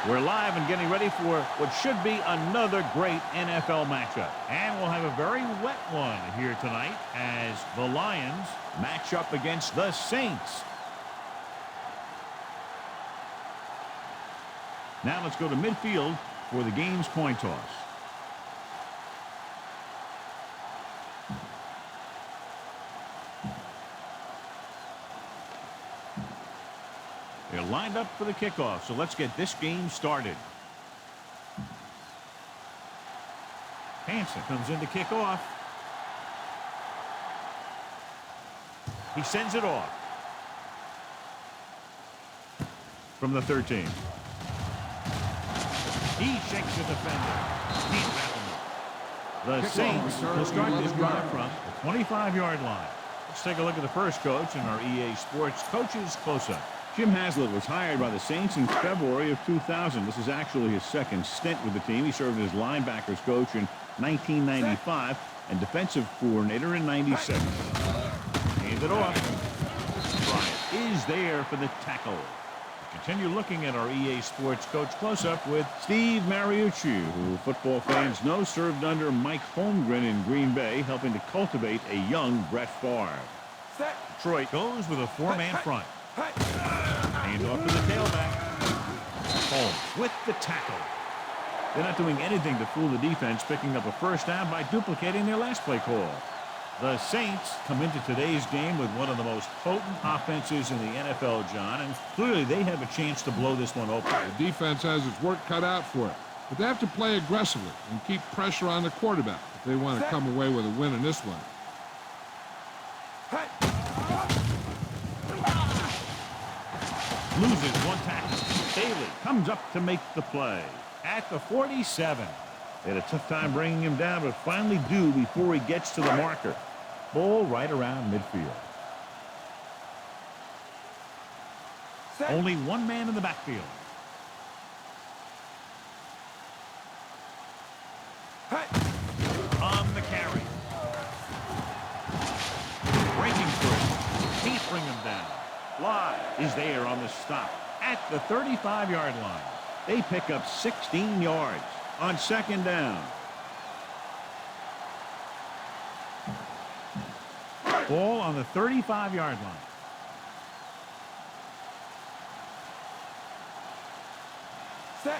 We're live and getting ready for what should be another great NFL matchup. And we'll have a very wet one here tonight as the Lions match up against the Saints. Now let's go to midfield for the game's coin toss. They're lined up for the kickoff, so let's get this game started. Hansen comes in to kick off. He sends it off. From the 13. He shakes the defender. Can't wrap him up. The Saints will start this drive from the 25-yard line. Let's take a look at the first coach in our EA Sports Coaches Close-Up. Jim Haslett was hired by the Saints in February of 2000. This is actually his second stint with the team. He served as linebackers coach in 1995 and defensive coordinator in 97. Hand it off. Bryant is there for the tackle. Continue looking at our EA Sports Coach Close-Up with Steve Mariucci, who football fans know served under Mike Holmgren in Green Bay, helping to cultivate a young Brett Favre. Detroit goes with a four-man front. Hand off to the tailback. Holmes with the tackle. They're not doing anything to fool the defense, picking up a first down by duplicating their last play call. The Saints come into today's game with one of the most potent offenses in the NFL, John, and clearly they have a chance to blow this one open. The defense has its work cut out for it, but they have to play aggressively and keep pressure on the quarterback if they want to come away with a win in this one. Loses one tackle. Bailey comes up to make the play at the 47. They had a tough time bringing him down, but finally do before he gets to the marker. Ball right around midfield. Only one man in the backfield. On the carry. Breaking through. Can't bring him down. Fly is there on the stop at the 35-yard line. They pick up 16 yards on second down. Ball on the 35-yard line.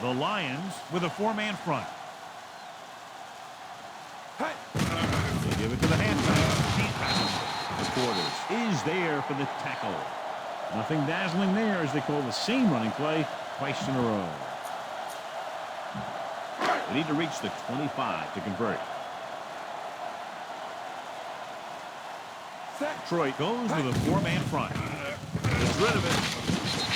The Lions with a four-man front. They give it to the halfback. The quarters is there for the tackle. Nothing dazzling there as they call the same running play twice in a row. They need to reach the 25 to convert. Detroit goes with a four-man front. Gets rid of it.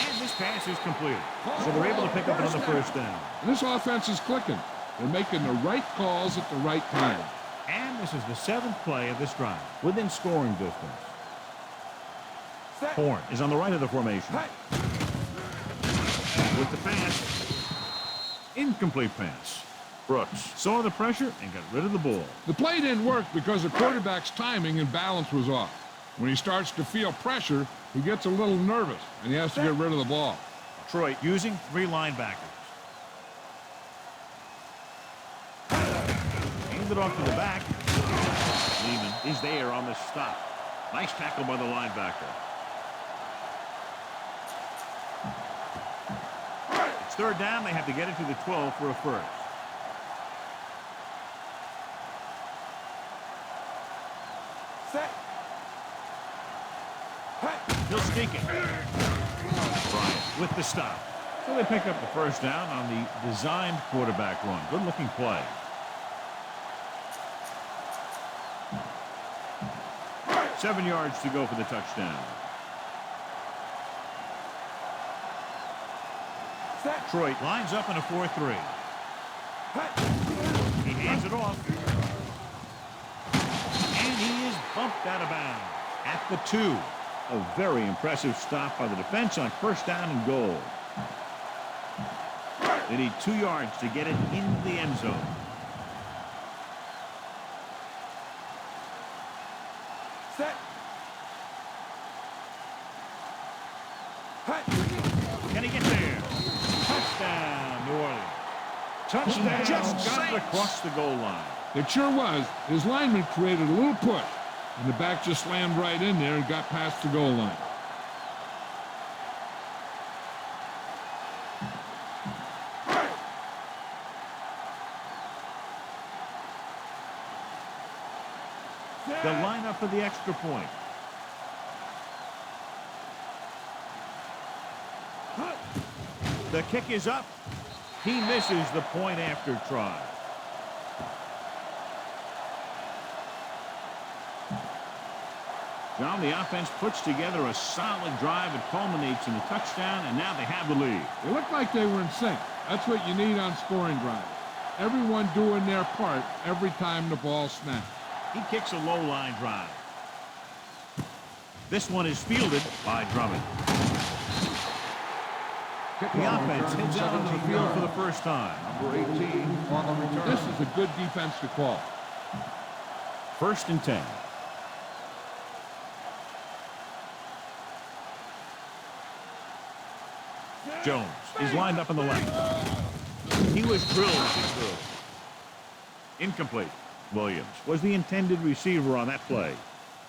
And this pass is completed. So they're able to pick up another first down. This offense is clicking. They're making the right calls at the right time. And this is the seventh play of this drive, within scoring distance. Horn is on the right of the formation. With the pass. Incomplete pass. Brooks saw the pressure and got rid of the ball. The play didn't work because the quarterback's timing and balance was off. When he starts to feel pressure, he gets a little nervous, and he has to get rid of the ball. Detroit using three linebackers. Hand it off to the back. Lehman is there on the stop. Nice tackle by the linebacker. It's third down. They have to get it to the 12 for a first. He'll sneak it. Bryant with the stop. So they pick up the first down on the designed quarterback run. Good-looking play. Seven yards to go for the touchdown. Detroit lines up in a 4-3. He hands it off. And he is bumped out of bounds at the 2. A very impressive stop by the defense on first down and goal. They need 2 yards to get it in the end zone. Can he get there? Touchdown, New Orleans. Touchdown. He just got it across the goal line. It sure was. His lineman created a little push, and the back just slammed right in there and got past the goal line. The lineup for the extra point. The kick is up. He misses the point after try. John, the offense puts together a solid drive. It culminates in a touchdown, and now they have the lead. It looked like they were in sync. That's what you need on scoring drives. Everyone doing their part every time the ball snaps. He kicks a low line drive. This one is fielded by Drummond. The offense heads out onto the field for the first time. Number 18 on the return. This is a good defense to call. 1st and 10. Jones is lined up on the left. He was drilled as he threw. Incomplete. Williams was the intended receiver on that play.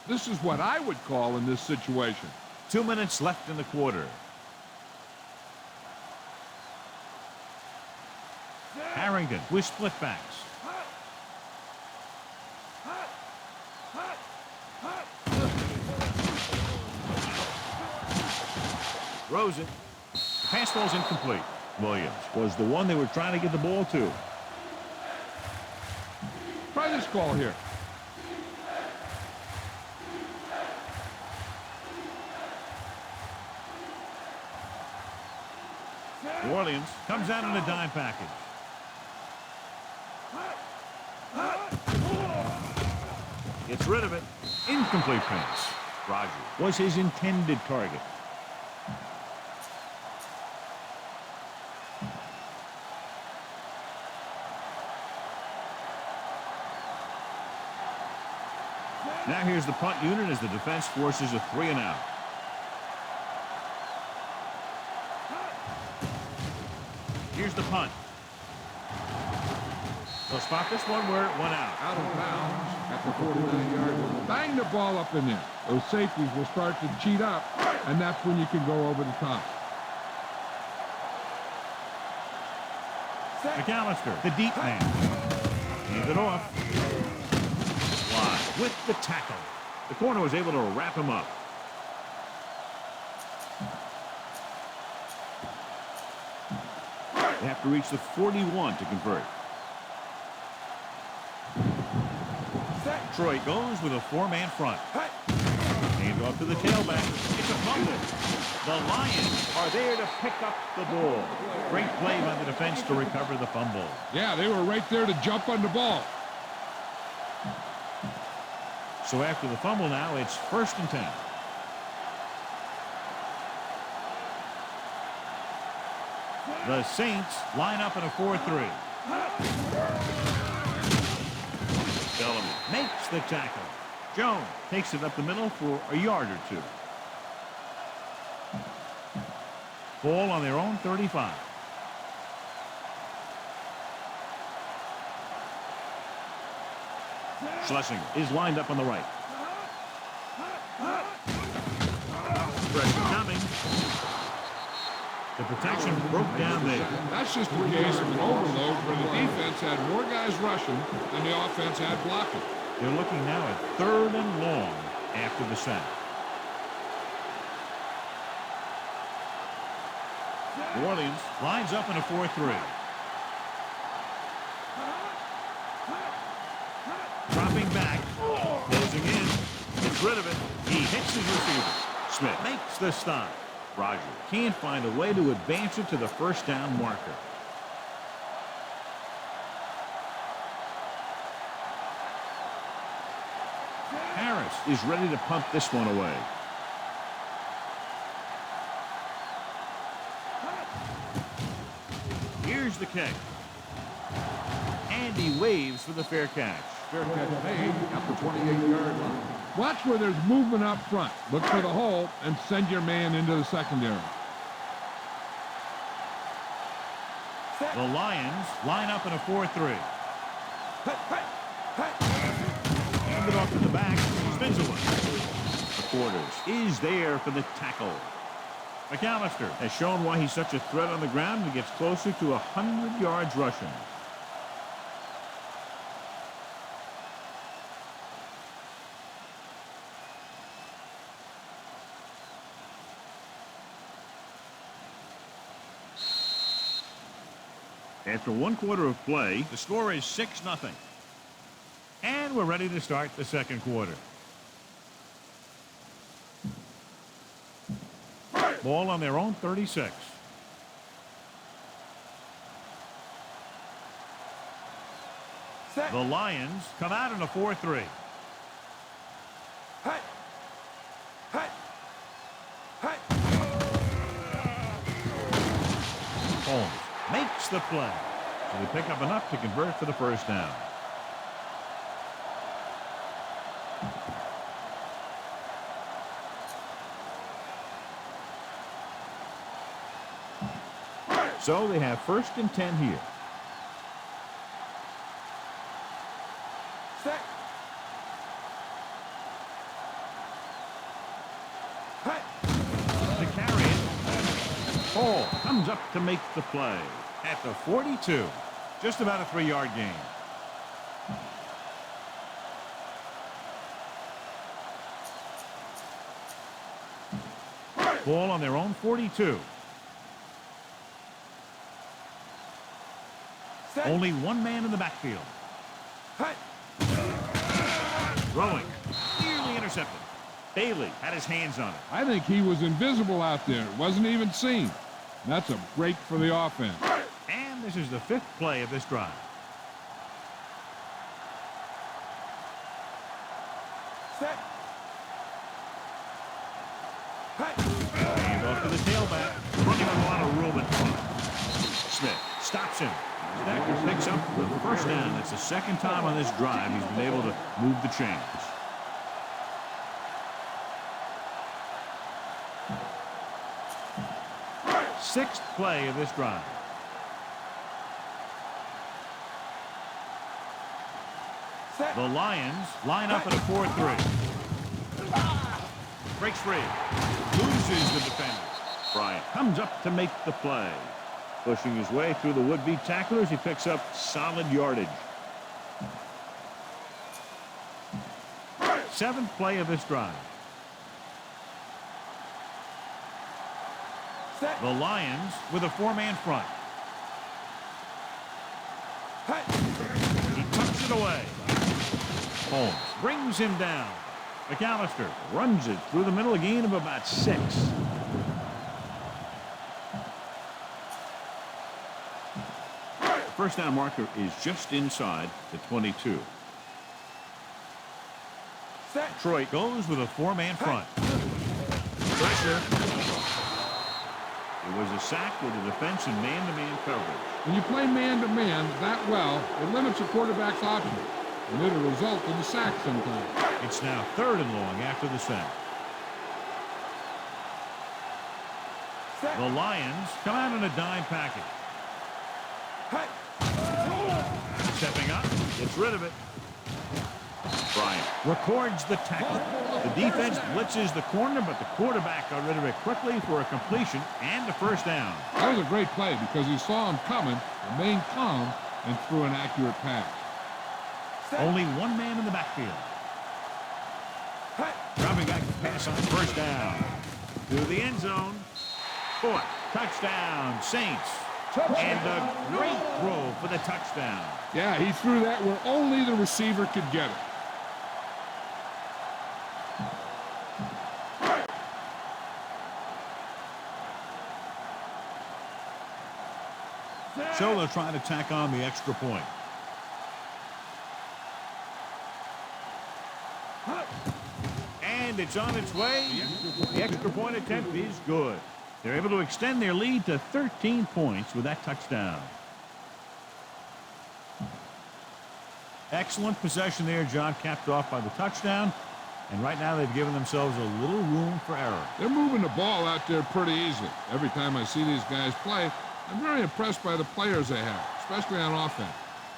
This is what I would call in this situation. 2 minutes left in the quarter. Harrington with split backs. Rosen. Pass ball's incomplete. Williams was the one they were trying to get the ball to. Try this call here. New Orleans comes out in a dime package. Gets rid of it. Incomplete pass. Rogers was his intended target. Now here's the punt unit as the defense forces a 3 and out. Here's the punt. They'll spot this one where it went out. Out of bounds at the 49-yard line. Bang the ball up in there. Those safeties will start to cheat up, and that's when you can go over the top. McAllister, the deep man. Hand it off. With the tackle. The corner was able to wrap him up. They have to reach the 41 to convert. Detroit goes with a 4-man front. Hand off to the tailback. It's a fumble. The Lions are there to pick up the ball. Great play by the defense to recover the fumble. Yeah, they were right there to jump on the ball. So after the fumble now, it's 1st and 10. The Saints line up in a 4-3. Bellamy makes the tackle. Jones takes it up the middle for a yard or two. Ball on their own 35. Schlesinger is lined up on the right. Pressure coming. The protection broke down there. That's just a case of an overload where the defense had more guys rushing than the offense had blocking. They're looking now at 3rd and long after the sack. New Orleans lines up in a 4-3. Dropping back, closing in, gets rid of it. He hits his receiver. Smith makes the stop. Rogers can't find a way to advance it to the 1st down marker. Harris is ready to punt this one away. Here's the kick. And he waves for the fair catch. Fair catch made at the 28-yard line. Watch where there's movement up front. Look for the hole and send your man into the secondary. The Lions line up in a 4-3. Hand it off to the back. Spins away. Quarters is there for the tackle. McAllister has shown why he's such a threat on the ground and gets closer to 100 yards rushing. After 1 quarter of play, the score is 6-0. And we're ready to start the second quarter. Ball on their own 36. The Lions come out in a 4-3. Holmes makes the play. So they pick up enough to convert for the first down. So they have 1st and 10 here. Set. To carry it. Hall comes up to make the play at the 42. Just about a 3-yard gain. Ball on their own 42. Only one man in the backfield. Throwing. Nearly intercepted. Bailey had his hands on it. I think he was invisible out there. It wasn't even seen. That's a break for the offense. And this is the 5th play of this drive. Set. Hand off to the tailback. Running with a lot of room in front. Smith stops him. Stacker picks up the first down. That's the 2nd time on this drive he's been able to move the chains. Sixth play of this drive. The Lions line up in a 4-3. Breaks free. Loses the defender. Bryant comes up to make the play. Pushing his way through the would-be tacklers, he picks up solid yardage. 7th play of this drive. The Lions with a 4-man front. He tucks it away. Holmes brings him down. McAllister runs it through the middle, a gain of about 6. First down marker is just inside the 22. Detroit goes with a 4-man front. Pressure. It was a sack with the defense in man-to-man coverage. When you play man-to-man that well, it limits a quarterback's options, and it'll result in a sack sometimes. It's now 3rd and long after the sack. The Lions come out in a dime package. Stepping up, gets rid of it. Bryant records the tackle. The defense blitzes the corner, but the quarterback got rid of it quickly for a completion and a first down. That was a great play because he saw him coming, remained calm, and threw an accurate pass. Only one man in the backfield. Dropping back to pass on first down. To the end zone. Caught. Touchdown, Saints. And a great throw for the touchdown. Yeah, he threw that where only the receiver could get it. So they'll try to tack on the extra point. And it's on its way. The extra point attempt is good. They're able to extend their lead to 13 points with that touchdown. Excellent possession there, John, capped off by the touchdown. And right now they've given themselves a little room for error. They're moving the ball out there pretty easily. Every time I see these guys play, I'm very impressed by the players they have, especially on offense.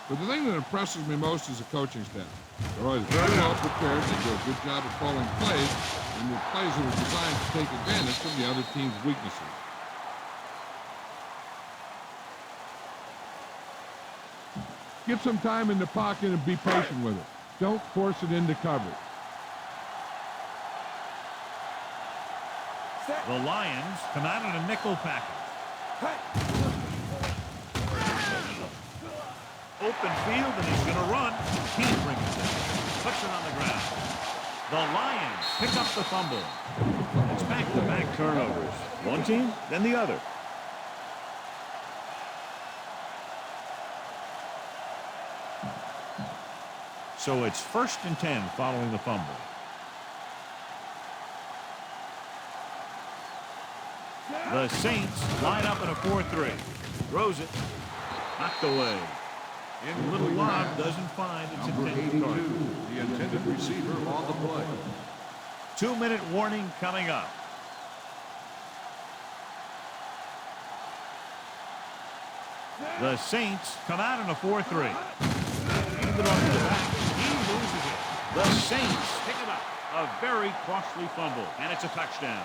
But the thing that impresses me most is the coaching staff. They're always very well prepared. They do a good job of calling plays, and the plays that are designed to take advantage of the other team's weaknesses. Get some time in the pocket and be patient with it. Don't force it into coverage. The Lions come out in a nickel package. Open field, and he's going to run. Can't bring it down. Puts it on the ground. The Lions pick up the fumble. It's back-to-back turnovers. One team, then the other. So it's 1st and 10 following the fumble. The Saints line up in a 4-3. Throws it. Knocked away. In Little Lob doesn't find its intended target. The intended receiver on the play. 2-minute warning coming up. The Saints come out in a 4-3. Hand it off to the back. He loses it. The Saints pick it up. A very costly fumble, and it's a touchdown.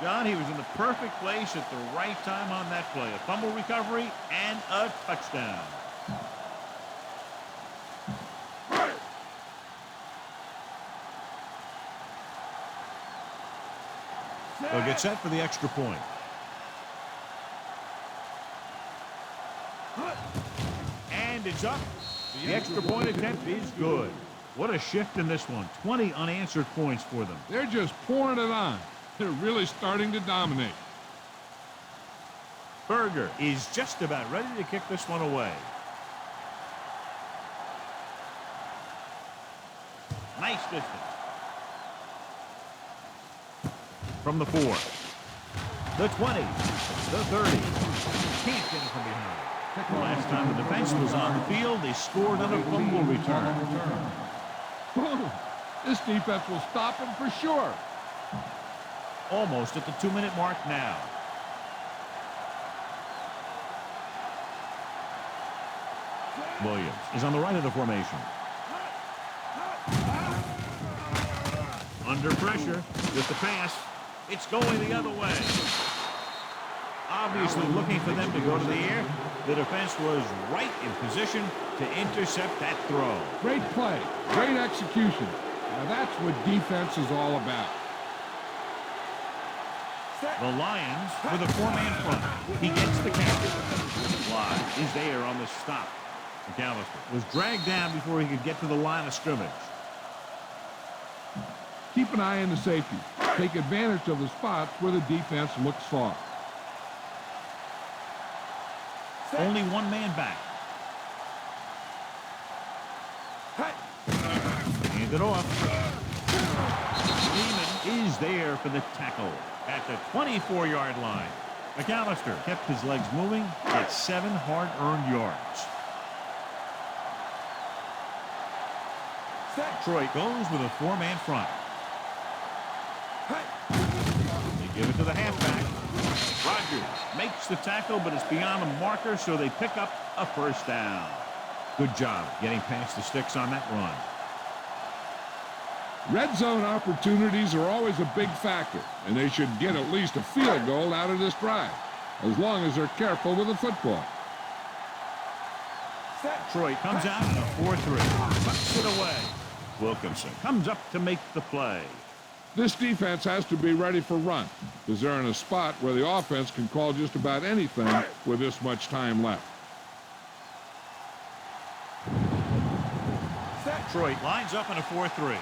John, he was in the perfect place at the right time on that play. A fumble recovery and a touchdown. They'll get set for the extra point. And it's up. The extra point attempt is good. What a shift in this one. 20 unanswered points for them. They're just pouring it on. They're really starting to dominate. Berger is just about ready to kick this one away. Nice distance. From the 4. The 20. The 30. Can't get it from behind. The last time the defense was on the field, they scored on a fumble return. This defense will stop them for sure. Almost at the 2-minute mark now. Williams is on the right of the formation. Under pressure with the pass. It's going the other way. Obviously looking for them to go to the air. The defense was right in position to intercept that throw. Great play. Great execution. Now that's what defense is all about. The Lions with a 4-man front. He gets the catch. Fly is there on the stop. McAllister was dragged down before he could get to the line of scrimmage. Keep an eye on the safety. Take advantage of the spots where the defense looks soft. Only one man back. Hand it off. Lehman is there for the tackle at the 24-yard line. McAllister kept his legs moving. Gets 7 hard-earned yards. Detroit goes with a 4-man front. They give it to the halfback. Rodgers makes the tackle, but it's beyond the marker, so they pick up a 1st down. Good job getting past the sticks on that run. Red zone opportunities are always a big factor, and they should get at least a field goal out of this drive, as long as they're careful with the football. Detroit comes out in a 4-3. Puts it away. Wilkinson comes up to make the play. This defense has to be ready for run, because they're in a spot where the offense can call just about anything with this much time left. Detroit lines up in a 4-3.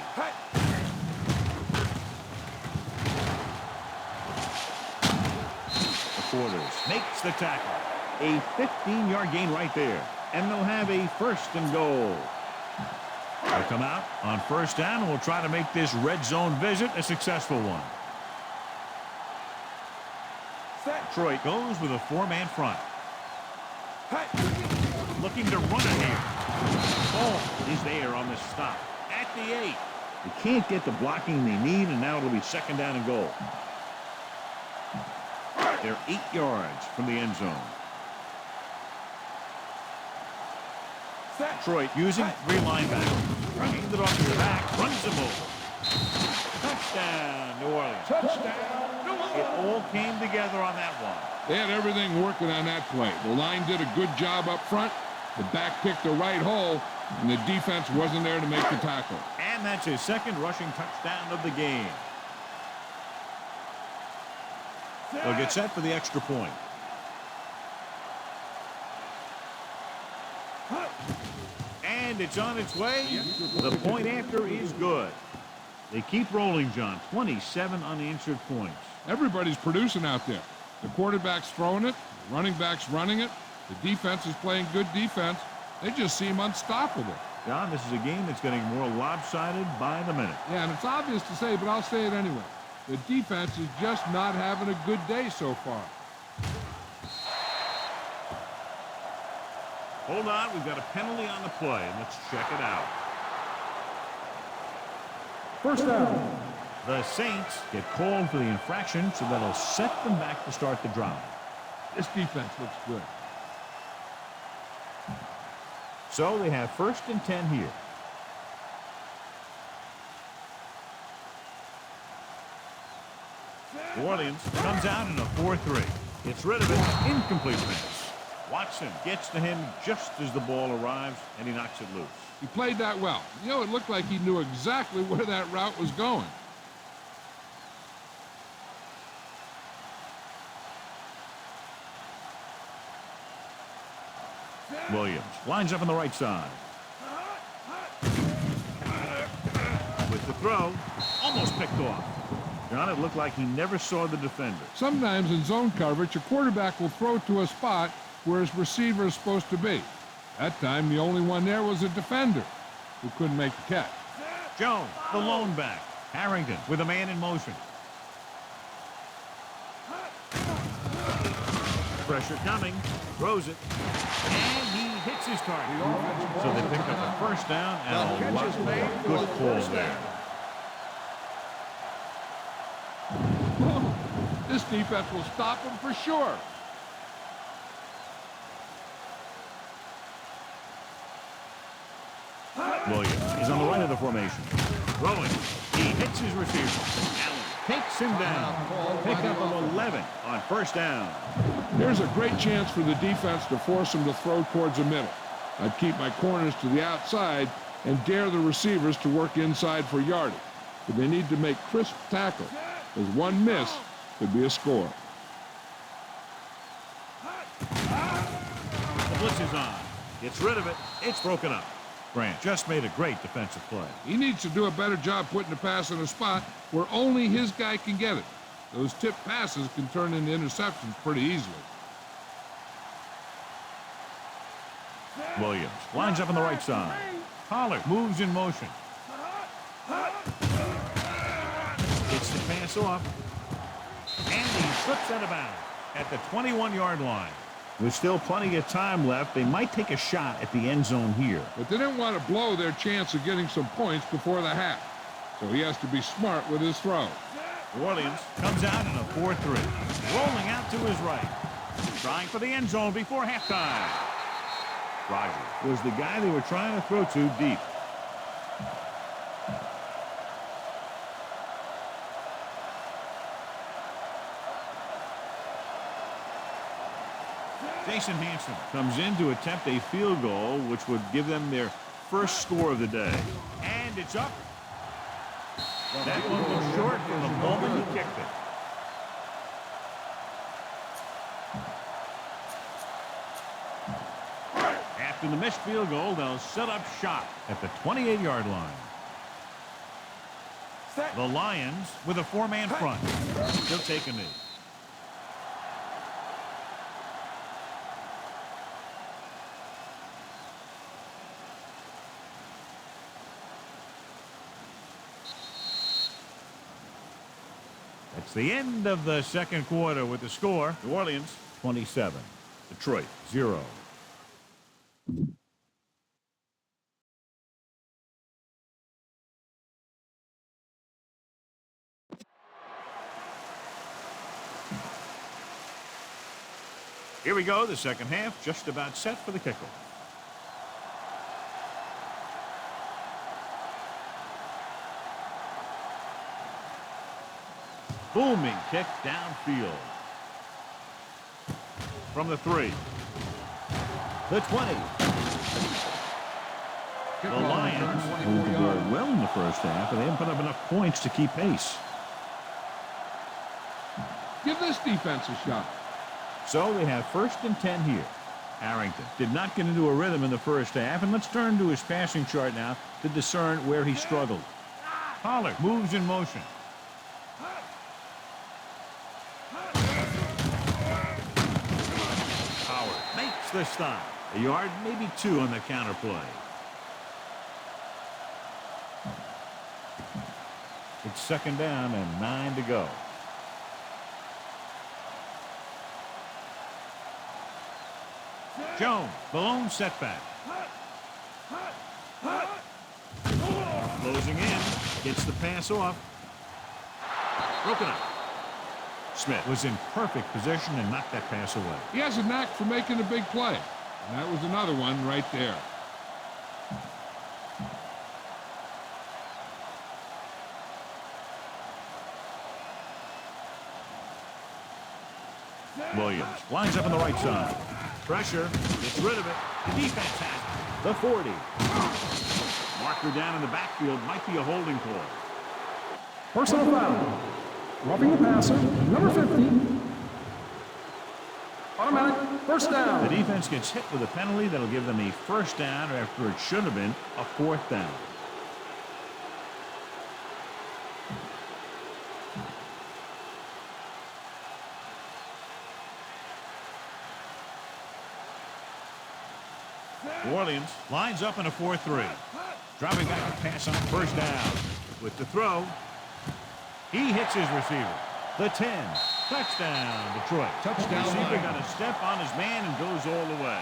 The Quarters makes the tackle. A 15-yard gain right there. And they'll have a 1st and goal. They'll come out on 1st down and will try to make this red zone visit a successful one. Detroit goes with a 4-man front. Looking to run it here. Ball is there on the stop at the 8. They can't get the blocking they need, and now it'll be 2nd down and goal. They're 8 yards from the end zone. Detroit using 3 linebackers. Hand it off to the back, runs them over. Touchdown, New Orleans. Touchdown, New Orleans. It all came together on that one. They had everything working on that play. The line did a good job up front. The back picked the right hole, and the defense wasn't there to make the tackle. And that's his second rushing touchdown of the game. They'll get set for the extra point. And it's on its way. The point after is good. They keep rolling, John. 27 unanswered points. Everybody's producing out there. The quarterback's throwing it. The running back's running it. The defense is playing good defense. They just seem unstoppable. John, this is a game that's getting more lopsided by the minute. Yeah, and it's obvious to say, but I'll say it anyway. The defense is just not having a good day so far. Hold on, we've got a penalty on the play. Let's check it out. First down. The Saints get called for the infraction, so that'll set them back to start the drive. This defense looks good. So they have 1st and 10 here. New Orleans comes out in a 4-3. Gets rid of it. Incomplete pass. Watson gets to him just as the ball arrives, and he knocks it loose. He played that well. You know, it looked like he knew exactly where that route was going. Williams lines up on the right side. With the throw, almost picked off. John, it looked like he never saw the defender. Sometimes in zone coverage, a quarterback will throw to a spot where his receiver is supposed to be. That time, the only one there was a defender who couldn't make the catch. Jones, the lone back. Harrington with a man in motion. Pressure coming. Throws it. And he hits his target. So they pick up a first down and a lot more. Good call there. This defense will stop him for sure. Williams is on the right of the formation. Throwing. He hits his receiver. Allen takes him down. Pick up of 11 on first down. Here's a great chance for the defense to force him to throw towards the middle. I'd keep my corners to the outside and dare the receivers to work inside for yardage. But they need to make crisp tackles, because one miss could be a score. The blitz is on. Gets rid of it. It's broken up. Grant just made a great defensive play. He needs to do a better job putting the pass in a spot where only his guy can get it. Those tip passes can turn into interceptions pretty easily. Williams lines up on the right side. Pollard moves in motion. Gets the pass off. And he slips out of bounds at the 21-yard line. With still plenty of time left, they might take a shot at the end zone here. But they didn't want to blow their chance of getting some points before the half. So he has to be smart with his throw. New Orleans comes out in a 4-3. Rolling out to his right. Trying for the end zone before halftime. Rodgers was the guy they were trying to throw to deep. Jason Hanson comes in to attempt a field goal, which would give them their first score of the day. And it's up. That one was short from the moment he kicked it. After the missed field goal, they'll set up shop at the 28-yard line. The Lions with a 4-man front. They'll take a knee. It's the end of the second quarter with the score. New Orleans 27, Detroit 0. Here we go, the second half, just about set for the kickoff. Booming kick downfield. From the 3. The 20. The Lions moved the ball well in the first half, and they haven't put up enough points to keep pace. Give this defense a shot. So they have 1st and 10 here. Harrington did not get into a rhythm in the first half, and let's turn to his passing chart now to discern where he struggled. Pollard moves in motion. Howard makes the stop. A yard, maybe 2 on the counter play. It's 2nd down and 9 to go. Jones, the lone setback. Closing in, gets the pass off. Broken up. Smith was in perfect position and knocked that pass away. He has a knack for making a big play. And that was another one right there. Williams lines up on the right side. Pressure, gets rid of it. The defense has it. The 40. Marker down in the backfield, might be a holding call. Personal foul. Roughing the passer, number 50. Automatic first down. The defense gets hit with a penalty that'll give them a 1st down after it should have been a 4th down. New Orleans lines up in a 4-3. Dropping back to pass on 1st down. With the throw, he hits his receiver. The 10. Touchdown, Detroit. Touchdown. Receiver got a step on his man and goes all the way.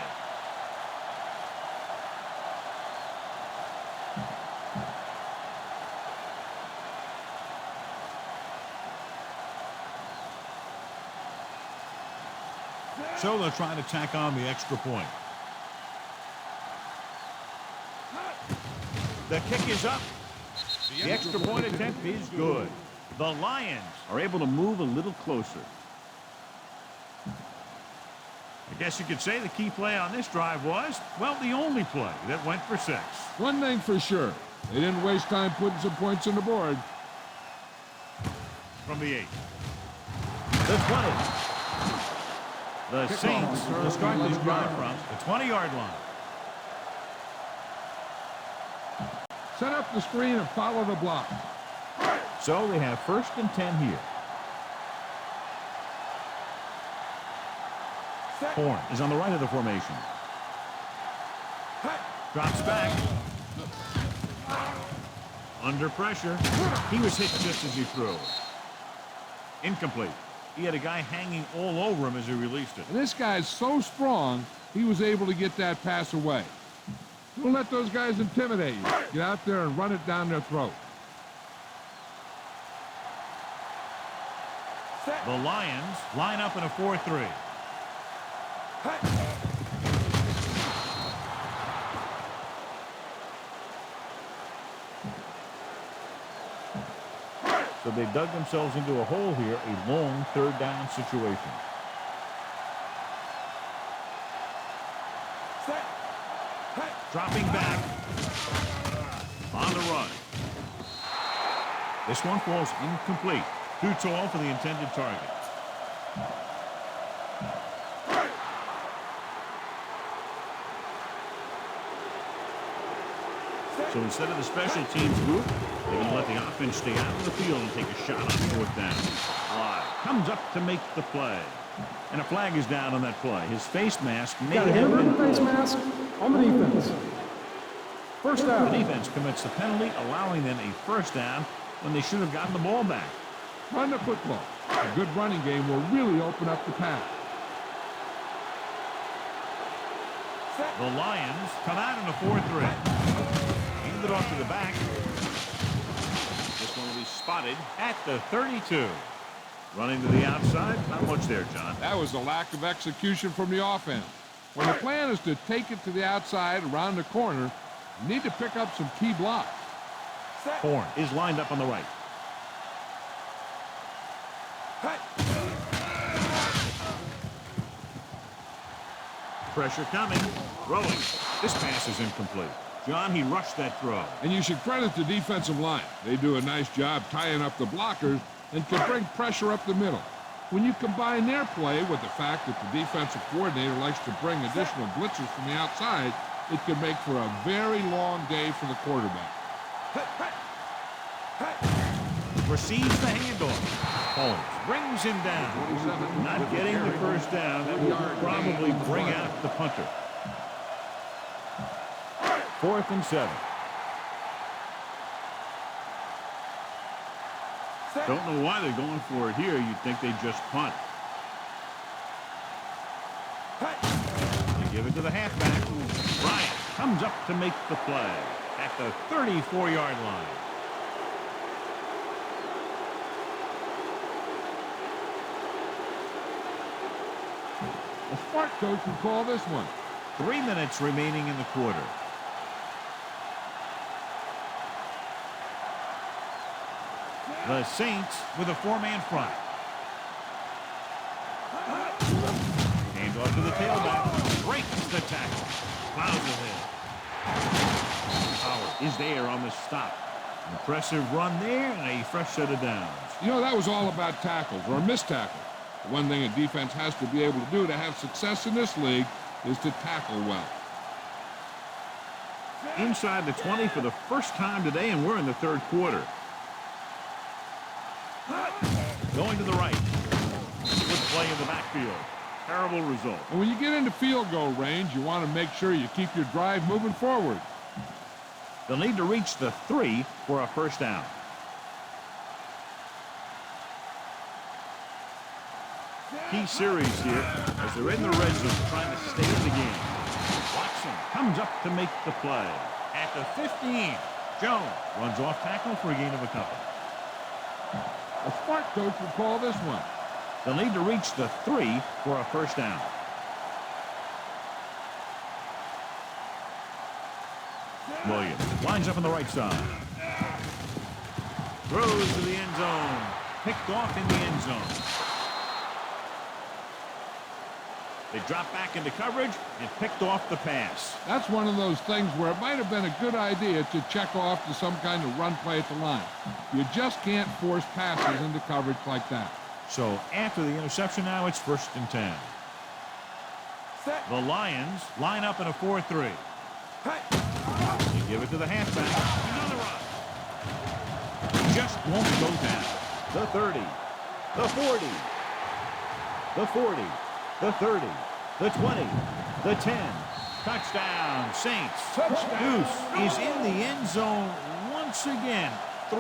So they'll try to tack on the extra point. The kick is up. The extra point attempt is good. The Lions are able to move a little closer. I guess you could say the key play on this drive was, well, the only play that went for 6. One thing for sure, they didn't waste time putting some points on the board. From the 8. The 20. The Saints will start this drive from the 20-yard line. Set up the screen and follow the block. So they have 1st and 10 here. Horn is on the right of the formation. Drops back. Under pressure. He was hit just as he threw. Incomplete. He had a guy hanging all over him as he released it. And this guy's so strong, he was able to get that pass away. Don't let those guys intimidate you. Get out there and run it down their throat. The Lions line up in a 4-3. So they dug themselves into a hole here, a long 3rd down situation. Dropping back on the run. This one falls incomplete. Too tall for the intended target. So instead of the special teams group, they're going to let the offense stay out of the field and take a shot on 4th down. Fly comes up to make the play. And a flag is down on that play. His face mask may Got a have been face mask on the defense. First down. The defense commits the penalty, allowing them a 1st down when they should have gotten the ball back. Run the football. A good running game will really open up the pass. The Lions come out in a 4-3. Hand it off to the back. This one will be spotted at the 32. Running to the outside. Not much there, John. That was a lack of execution from the offense. When the plan is to take it to the outside around the corner, you need to pick up some key blocks. Horn is lined up on the right. Pressure coming. Throwing. This pass is incomplete. John, he rushed that throw. And you should credit the defensive line. They do a nice job tying up the blockers and can bring pressure up the middle. When you combine their play with the fact that the defensive coordinator likes to bring additional blitzers from the outside, it can make for a very long day for the quarterback. Receives the handoff. Holmes brings him down. Not getting the first down. That will probably bring out the punter. 4th and 7. Don't know why they're going for it here. You'd think they'd just punt. They give it to the halfback. Bryant comes up to make the play at the 34-yard line. A smart coach would call this one. 3 minutes remaining in the quarter. The Saints with a 4-man front. Hand off to the tailback. Breaks the tackle. Plows ahead. Howard is there on the stop. Impressive run there and a fresh set of downs. You know, that was all about tackles or missed tackles. The one thing a defense has to be able to do to have success in this league is to tackle well. Inside the 20 for the first time today, and we're in the third quarter. Going to the right. Good play in the backfield. Terrible result. And when you get into field goal range, you want to make sure you keep your drive moving forward. They'll need to reach the 3 for a first down. Key series here as they're in the red zone trying to stay in the game. Watson comes up to make the play. At the 15, Jones runs off tackle for a gain of a couple. A smart coach would call this one. They'll need to reach the 3 for a first down. Williams lines up on the right side. Throws to the end zone. Picked off in the end zone. They drop back into coverage and picked off the pass. That's one of those things where it might have been a good idea to check off to some kind of run play at the line. You just can't force passes into coverage like that. So after the interception now, it's 1st and 10. The Lions line up in a 4-3. They give it to the halfback. Another run. Just won't go down. The 30. The 40. The 40. The 30. The 20. The 10. Touchdown, Saints. Touchdown. Deuce is in the end zone once again. 3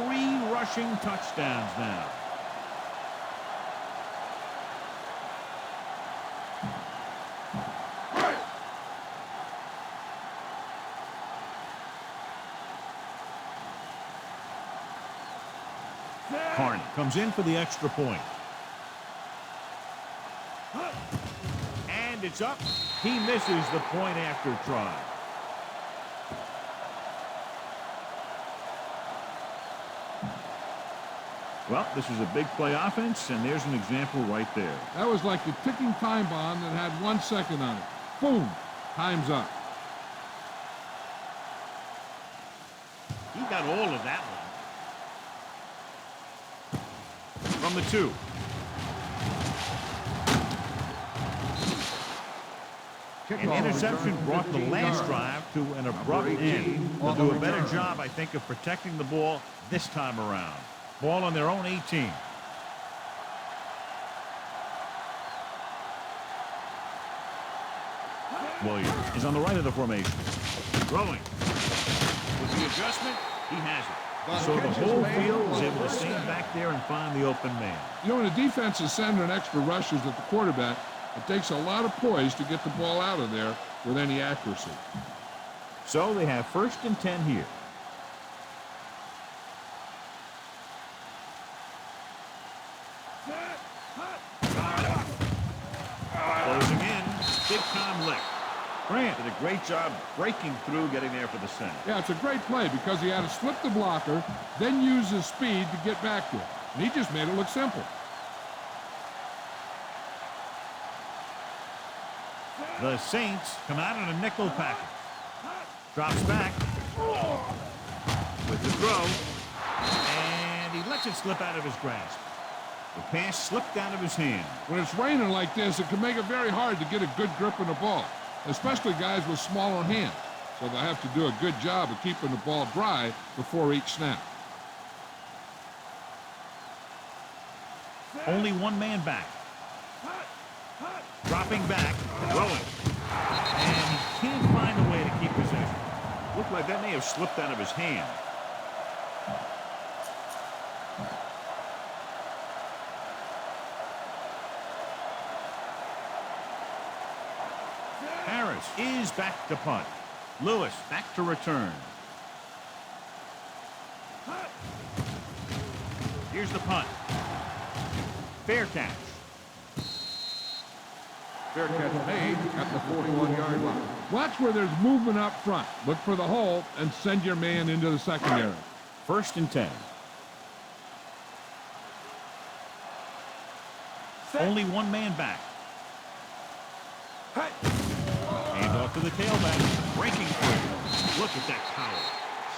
rushing touchdowns now. Carney comes in for the extra point. And it's up. He misses the point after try. Well, this is a big play offense, and there's an example right there. That was like the ticking time bomb that had 1 second on it. Boom. Time's up. He got all of that one. From the 2. An interception brought the last drive to an abrupt end. They'll do a better job, I think, of protecting the ball this time around. Ball on their own 18. Williams is on the right of the formation. Throwing. With the adjustment, he has it. So the whole field is able to stand back there and find the open man. You know, when a defense is sending extra rushers at the quarterback, it takes a lot of poise to get the ball out of there with any accuracy. So they have 1st and 10 here. Closing in. Big time lick. Grant did a great job breaking through, getting there for the center. Yeah, it's a great play because he had to slip the blocker, then use his speed to get back there. And he just made it look simple. The Saints come out in a nickel package. Drops back with the throw, and he lets it slip out of his grasp. The pass slipped out of his hand. When it's raining like this, it can make it very hard to get a good grip on the ball, especially guys with smaller hands. So they'll have to do a good job of keeping the ball dry before each snap. Only one man back. Dropping back, throwing. And he can't find a way to keep possession. Looked like that may have slipped out of his hand. Harris is back to punt. Lewis back to return. Here's the punt. Fair catch. Fair catch made at the 41-yard line. Watch where there's movement up front. Look for the hole and send your man into the secondary. 1st and 10. Only one man back. Hand off to the tailback. Breaking free. Look at that power.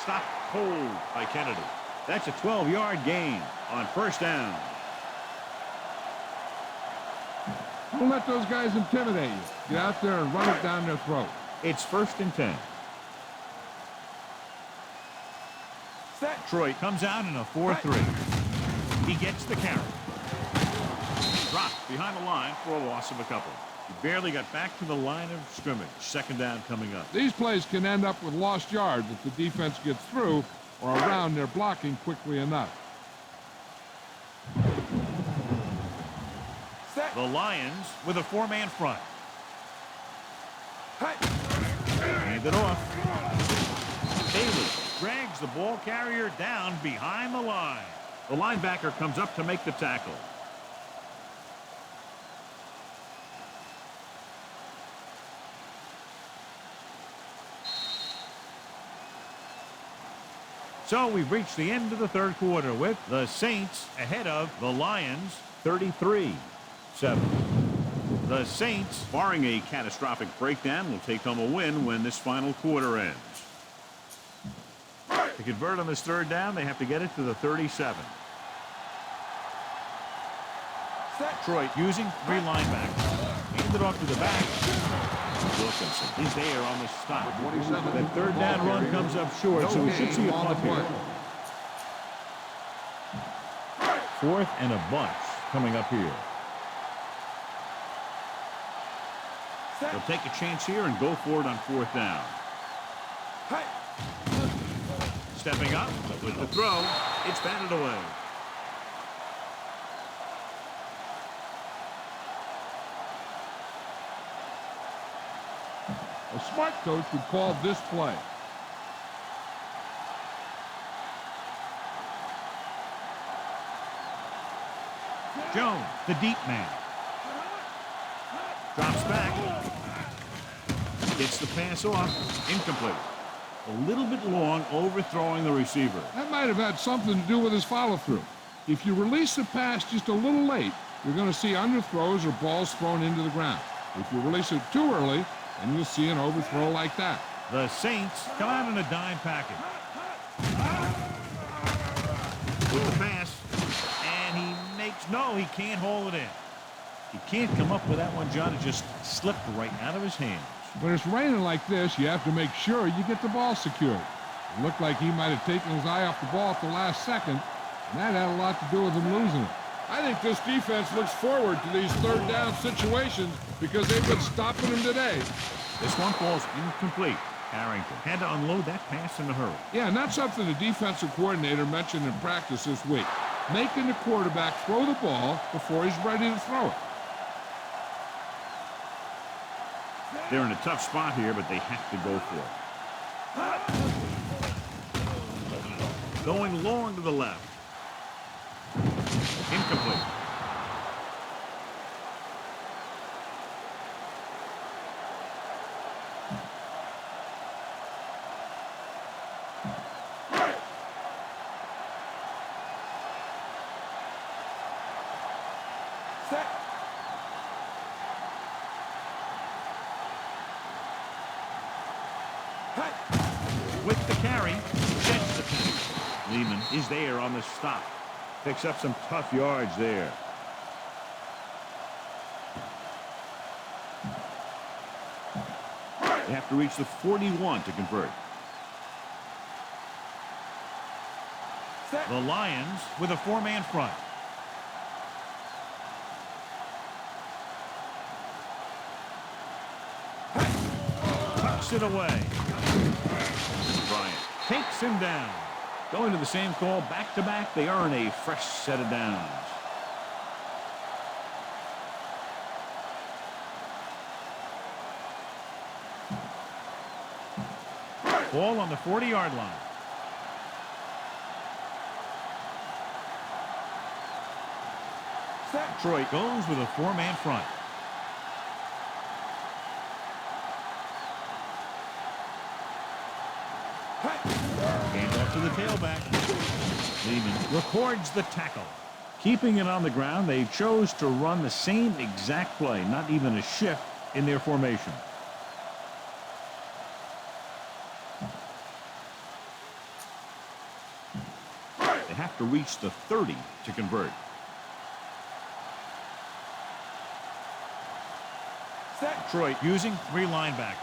Stopped cold by Kennedy. That's a 12-yard gain on 1st down. Don't let those guys intimidate you. Get out there and run it down their throat. It's 1st and 10. Detroit comes out in a 4-3. He gets the carry. Dropped behind the line for a loss of a couple. He barely got back to the line of scrimmage. 2nd down coming up. These plays can end up with lost yards if the defense gets through or around their blocking quickly enough. The Lions with a 4-man front. Hand it off. Bailey drags the ball carrier down behind the line. The linebacker comes up to make the tackle. So we've reached the end of the 3rd quarter with the Saints ahead of the Lions 33-7. The Saints, barring a catastrophic breakdown, will take home a win when this final quarter ends. To convert on this 3rd down, they have to get it to the 37. Detroit using 3 linebackers. Hand it off to the back. Wilkinson is there on the stop. That 3rd down run comes up short, so we should see a punt here. 4th and a bunch coming up here. They'll take a chance here and go for it on 4th down. Stepping up with the throw. It's batted away. A smart coach would call this play. Jones, the deep man. Drops back. Gets the pass off. Incomplete. A little bit long, overthrowing the receiver. That might have had something to do with his follow-through. If you release the pass just a little late, you're going to see underthrows or balls thrown into the ground. If you release it too early, then you'll see an overthrow like that. The Saints come out in a dime package. With the pass, and he makes, no, he can't hold it in. He can't come up with that one, John. It just slipped right out of his hands. When it's raining like this, you have to make sure you get the ball secured. It looked like he might have taken his eye off the ball at the last second, and that had a lot to do with him losing it. I think this defense looks forward to these 3rd down situations because they've been stopping them today. This one falls incomplete. Harrington had to unload that pass in a hurry. Yeah, and that's something the defensive coordinator mentioned in practice this week. Making the quarterback throw the ball before he's ready to throw it. They're in a tough spot here, but they have to go for it. Going long to the left. Incomplete. is there on the stop. Picks up some tough yards there. They have to reach the 41 to convert. The Lions with a four-man front. Tucks it away. Bryant Takes him down. going to the same call back-to-back. They earn a fresh set of downs. Ball on the 40-yard line. Detroit goes with a four-man front. Hand off to the tailback. Lehman records the tackle. Keeping it on the ground, they chose to run the same exact play, not even a shift in their formation. They have to reach the 30 to convert. Detroit using three linebackers.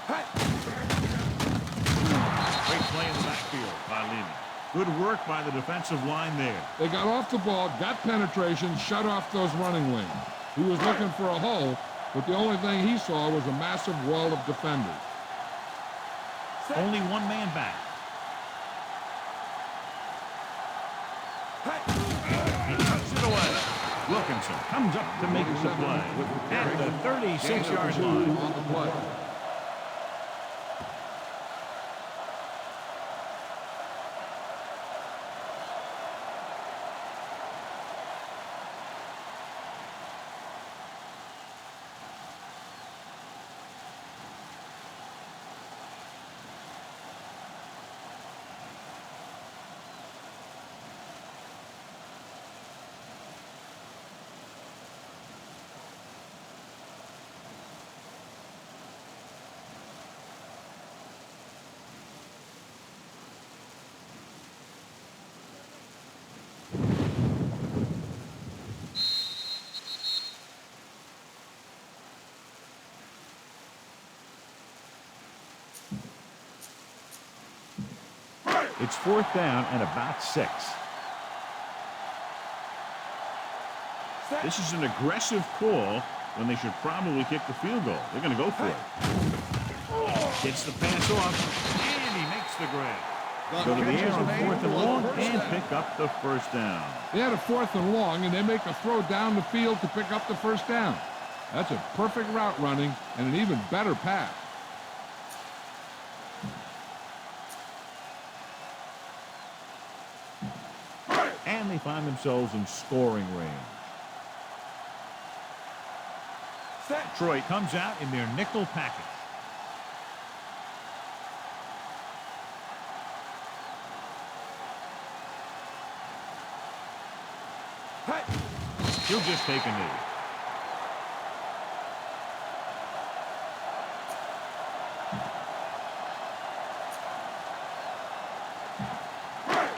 Great play in the backfield by Lehman. Good work by the defensive line there. They got off the ball, got penetration, shut off those running lanes. He was looking for a hole, but the only thing he saw was a massive wall of defenders. Only one man back. He tucks it away. Wilkinson comes up to make the play At the 36-yard line. On the play. It's fourth down and about 6. This is an aggressive call when they should probably kick the field goal. They're going to go for it. Gets the pass off, and he makes the grab. Go to the air on fourth and long and pick up the first down. They had a 4th and long, and they make a throw down the field to pick up the first down. That's a perfect route running and an even better pass. And they find themselves in scoring range. Detroit comes out in their nickel package. He'll just take a knee.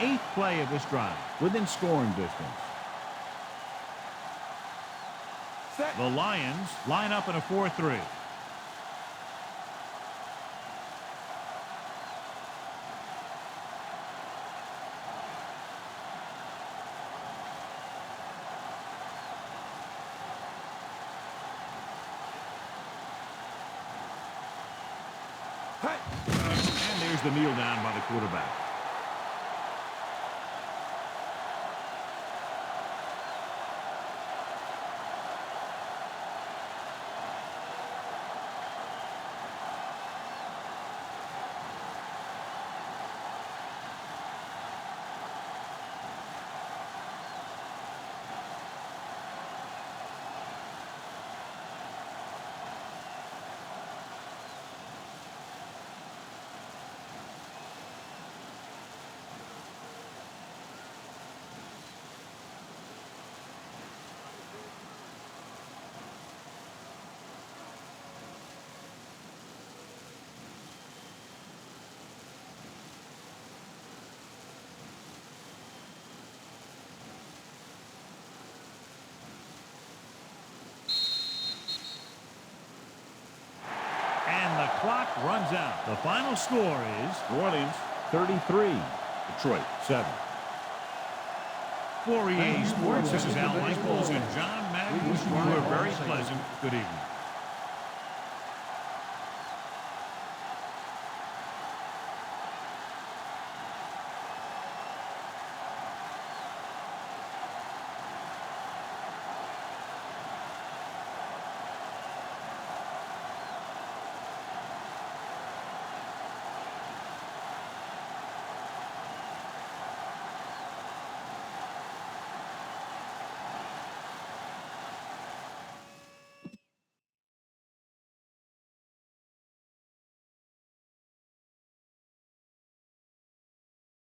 Eighth play of this drive. Within scoring distance. The Lions line up in a 4-3. And there's the kneel down by the quarterback. clock runs out. The final score is New Orleans 33, Detroit 7. For EA Sports, this is Al Michaels and John Madden wishing you a very pleasant good evening.